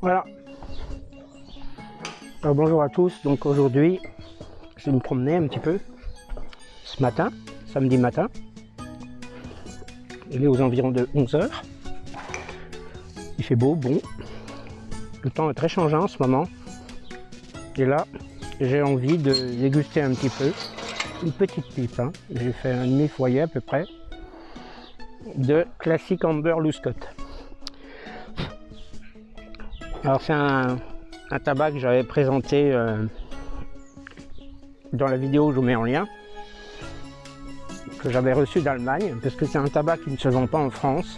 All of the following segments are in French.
Voilà. Alors, bonjour à tous. Donc aujourd'hui, je vais me promener un petit peu ce matin, samedi matin. Il est aux environs de 11 h. Il fait beau, bon. Le temps est très changeant en ce moment. Et là, j'ai envie de déguster un petit peu une petite pipe. Hein. J'ai fait un demi-foyer à peu près de classique Amber Luscott. Alors c'est un tabac que j'avais présenté dans la vidéo que je vous mets en lien, que j'avais reçu d'Allemagne, parce que c'est un tabac qui ne se vend pas en France,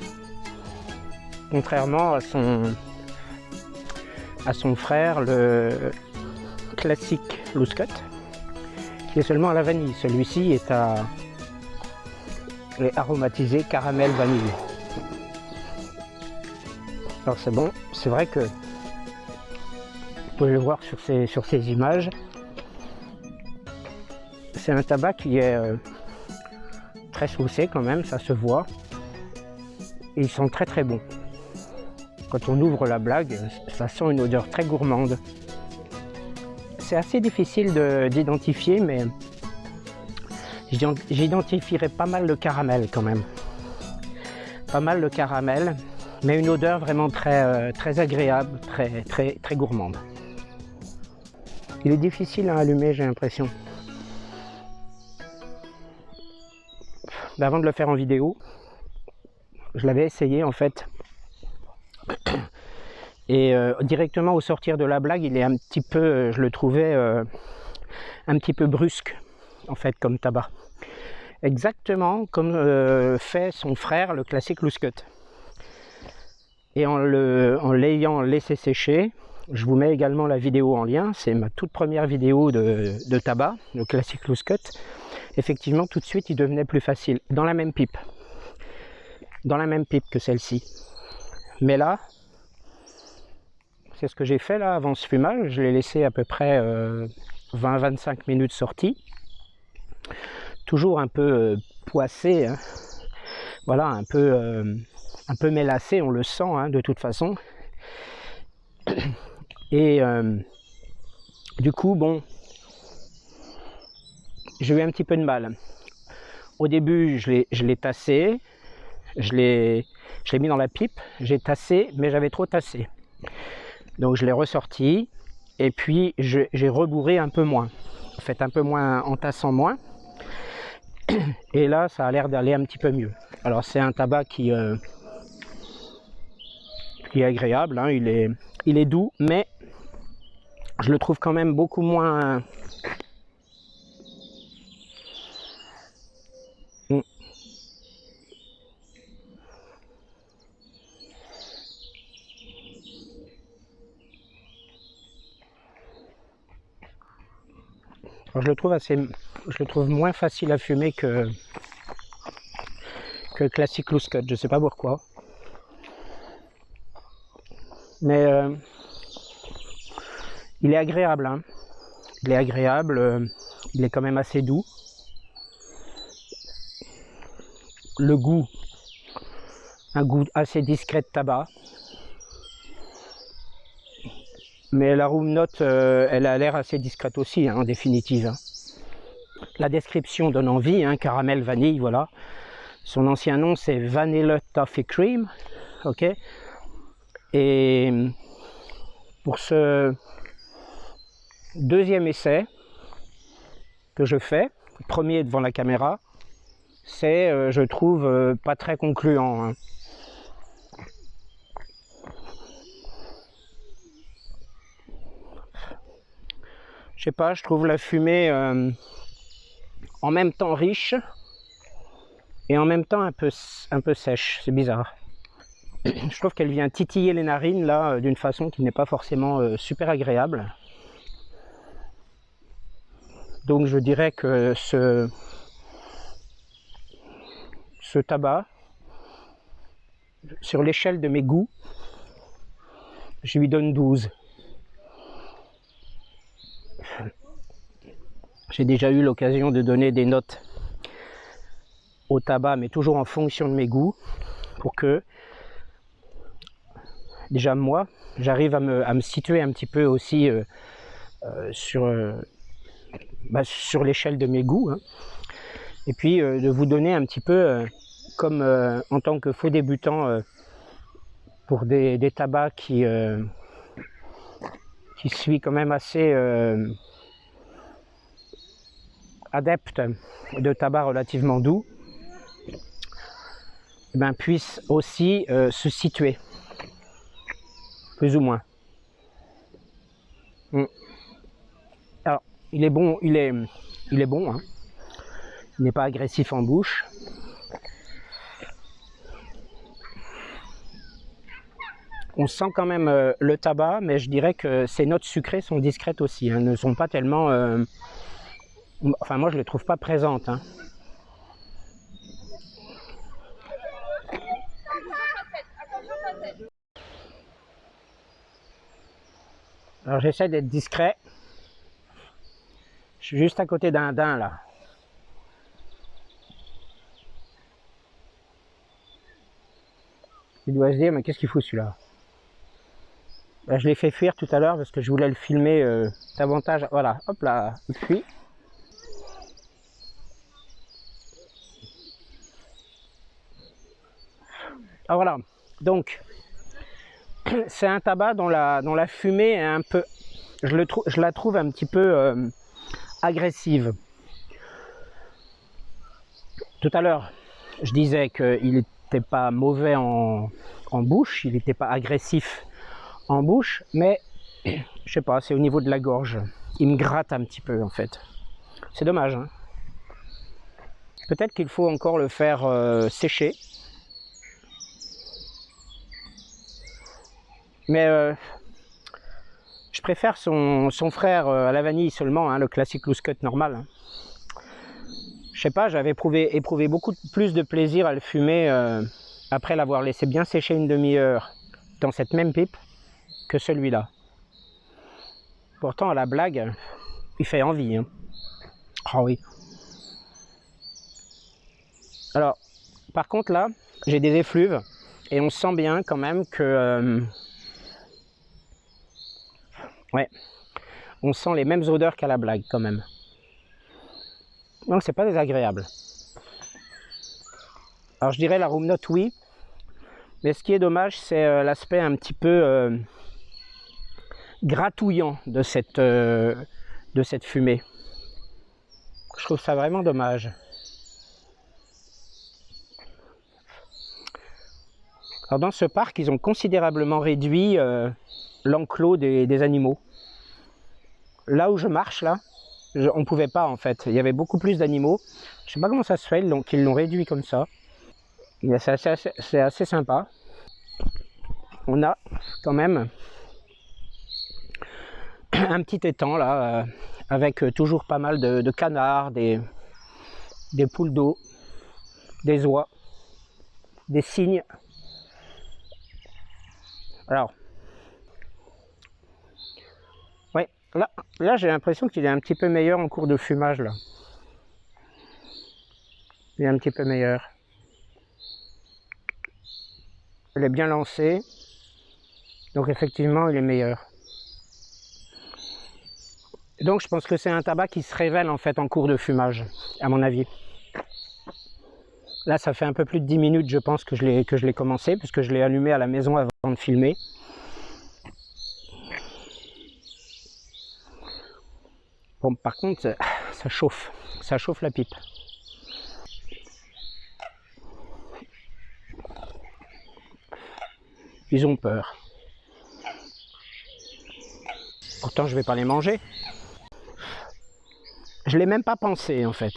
contrairement à son frère, le classique Luscott, qui est seulement à la vanille. Celui-ci est aromatisé caramel vanille. Alors c'est bon, c'est vrai que vous pouvez le voir sur ces images. C'est un tabac qui est très saucé quand même, ça se voit. Et il sent très très bon. Quand on ouvre la blague, ça sent une odeur très gourmande. C'est assez difficile d'identifier, mais j'identifierais pas mal le caramel quand même. Pas mal le caramel, mais une odeur vraiment très, très agréable, très, très, très gourmande. Il est difficile à allumer, j'ai l'impression. Avant de le faire en vidéo, je l'avais essayé en fait. Et directement au sortir de la blague, il est un petit peu, je le trouvais un petit peu brusque en fait comme tabac. Exactement comme fait son frère, le classique Luscott. Et en l'ayant laissé sécher, je vous mets également la vidéo en lien, c'est ma toute première vidéo de tabac, le classique Luscott. Effectivement, tout de suite, il devenait plus facile, dans la même pipe que celle-ci. Mais là, c'est ce que j'ai fait là avant ce fumage, je l'ai laissé à peu près 20-25 minutes sorti. Toujours un peu poissé, hein. Voilà, un peu mélacé, on le sent hein, de toute façon. Et du coup, bon, j'ai eu un petit peu de mal. Au début, je l'ai tassé, je l'ai mis dans la pipe, j'ai tassé, mais j'avais trop tassé. Donc je l'ai ressorti, et puis j'ai rebourré un peu moins. En fait, un peu moins, en tassant moins. Et là, ça a l'air d'aller un petit peu mieux. Alors c'est un tabac qui est agréable, hein, il est doux, mais je le trouve quand même beaucoup moins... Alors, je le trouve moins facile à fumer que le classique Luscott, je sais pas pourquoi. Mais il est agréable, hein. Il est agréable, il est quand même assez doux. Le goût, un goût assez discret de tabac. Mais la room note, elle a l'air assez discrète aussi, hein, en définitive. Hein. La description donne envie, hein, caramel vanille, voilà. Son ancien nom, c'est Vanilla Toffee Cream, ok. Et pour ce deuxième essai que je fais, premier devant la caméra, c'est, je trouve, pas très concluant. Hein. Je sais pas, je trouve la fumée en même temps riche et en même temps un peu sèche, c'est bizarre. Je trouve qu'elle vient titiller les narines là d'une façon qui n'est pas forcément super agréable. Donc je dirais que ce tabac, sur l'échelle de mes goûts, je lui donne 12. J'ai déjà eu l'occasion de donner des notes au tabac, mais toujours en fonction de mes goûts, pour que déjà moi, j'arrive à me situer un petit peu aussi sur l'échelle de mes goûts, hein. Et puis de vous donner un petit peu, comme en tant que faux débutant, pour des tabacs qui suis quand même assez adepte de tabac relativement doux, ben, puisse aussi se situer, plus ou moins. Alors, il est bon, il est bon, hein. Il n'est pas agressif en bouche. On sent quand même le tabac, mais je dirais que ces notes sucrées sont discrètes aussi, hein, ne sont pas tellement... enfin, moi, je ne les trouve pas présentes, hein. Alors, j'essaie d'être discret. Je suis juste à côté d'un daim, là. Il doit se dire, mais qu'est-ce qu'il fout celui-là? Ben, je l'ai fait fuir tout à l'heure parce que je voulais le filmer davantage. Voilà, hop là, il fuit. Ah voilà, donc c'est un tabac dont la fumée est un peu, je la trouve un petit peu agressive. Tout à l'heure, je disais qu'il n'était pas mauvais en bouche, il n'était pas agressif en bouche, mais je sais pas, c'est au niveau de la gorge. Il me gratte un petit peu en fait. C'est dommage, hein. Peut-être qu'il faut encore le faire sécher. Mais je préfère son frère à la vanille seulement, hein, le classique loose cut normal, hein. Je sais pas, j'avais éprouvé beaucoup plus de plaisir à le fumer après l'avoir laissé bien sécher une demi-heure dans cette même pipe que celui-là. Pourtant, à la blague, il fait envie, hein. Ah oui. Alors, par contre là, j'ai des effluves et on sent bien quand même que... ouais, on sent les mêmes odeurs qu'à la blague quand même. Donc c'est pas désagréable. Alors je dirais la room note oui, mais ce qui est dommage c'est l'aspect un petit peu gratouillant de cette fumée. Je trouve ça vraiment dommage. Alors dans ce parc, ils ont considérablement réduit l'enclos des animaux. Là où je marche, là, on ne pouvait pas en fait. Il y avait beaucoup plus d'animaux. Je ne sais pas comment ça se fait qu'ils l'ont réduit comme ça. C'est assez sympa. On a quand même un petit étang là, avec toujours pas mal de canards, des poules d'eau, des oies, des cygnes. Alors, ouais, là j'ai l'impression qu'il est un petit peu meilleur en cours de fumage là. Il est un petit peu meilleur. Il est bien lancé, donc effectivement il est meilleur. Donc je pense que c'est un tabac qui se révèle en fait en cours de fumage, à mon avis. Là ça fait un peu plus de 10 minutes je pense que je l'ai commencé, puisque je l'ai allumé à la maison avant de filmer. Bon, par contre ça chauffe la pipe. Ils ont peur. Pourtant je vais pas les manger. Je l'ai même pas pensé en fait.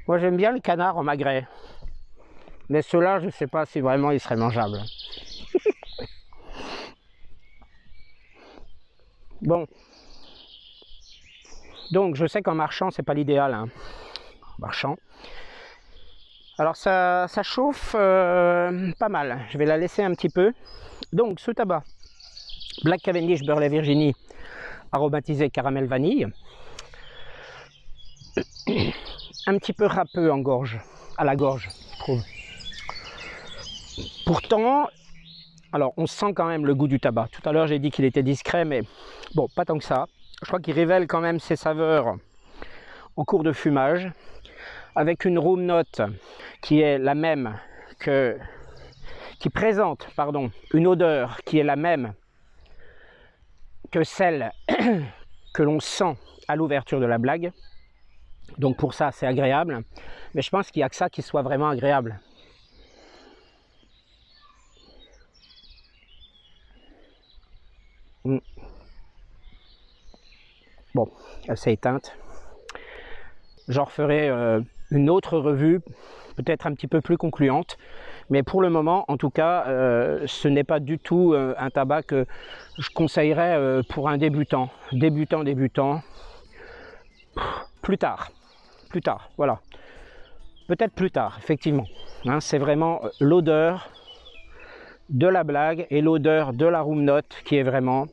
Moi j'aime bien le canard en magret. Mais ceux-là, je ne sais pas si vraiment ils seraient mangeables. Bon. Donc je sais qu'en marchant, c'est pas l'idéal, hein. Marchant. Alors ça chauffe pas mal. Je vais la laisser un petit peu. Donc ce tabac, Black Cavendish Beurre la Virginie, aromatisé caramel vanille. Un petit peu râpeux en gorge, à la gorge, je trouve. Pourtant, Alors, on sent quand même le goût du tabac. Tout à l'heure, j'ai dit qu'il était discret, mais bon, pas tant que ça. Je crois qu'il révèle quand même ses saveurs en cours de fumage, avec une room note qui est la même qui présente, pardon, une odeur qui est la même que celle que l'on sent à l'ouverture de la blague. Donc pour ça, c'est agréable. Mais je pense qu'il n'y a que ça qui soit vraiment agréable. Bon, elle s'est éteinte. J'en referai une autre revue, peut-être un petit peu plus concluante. Mais pour le moment, en tout cas, ce n'est pas du tout un tabac que je conseillerais pour un débutant. Débutant. Plus tard, voilà. Peut-être plus tard, effectivement. Hein, c'est vraiment l'odeur de la blague et l'odeur de la room note qui est vraiment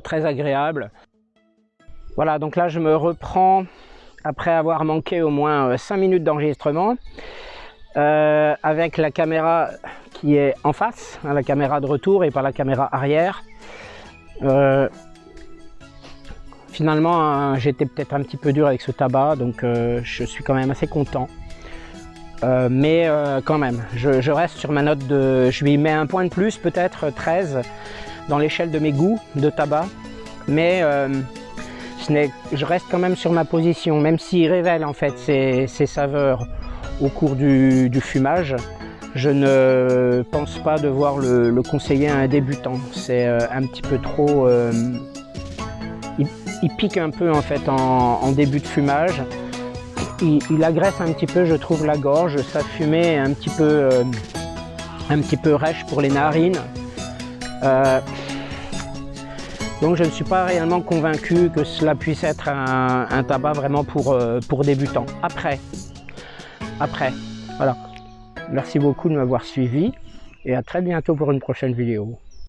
très agréable. Voilà, donc là je me reprends après avoir manqué au moins 5 minutes d'enregistrement avec la caméra qui est en face, hein, la caméra de retour et pas la caméra arrière. Finalement, j'étais peut-être un petit peu dur avec ce tabac, donc je suis quand même assez content. Mais quand même, je reste sur ma note de... Je lui mets un point de plus, peut-être 13, dans l'échelle de mes goûts de tabac. Mais je reste quand même sur ma position, même s'il révèle en fait ses saveurs au cours du fumage. Je ne pense pas devoir le conseiller à un débutant. C'est un petit peu trop... il pique un peu en fait en début de fumage. Il agresse un petit peu, je trouve, la gorge. Sa fumée est un petit peu rêche pour les narines. Donc je ne suis pas réellement convaincu que cela puisse être un tabac vraiment pour débutants. Après, voilà. Merci beaucoup de m'avoir suivi et à très bientôt pour une prochaine vidéo.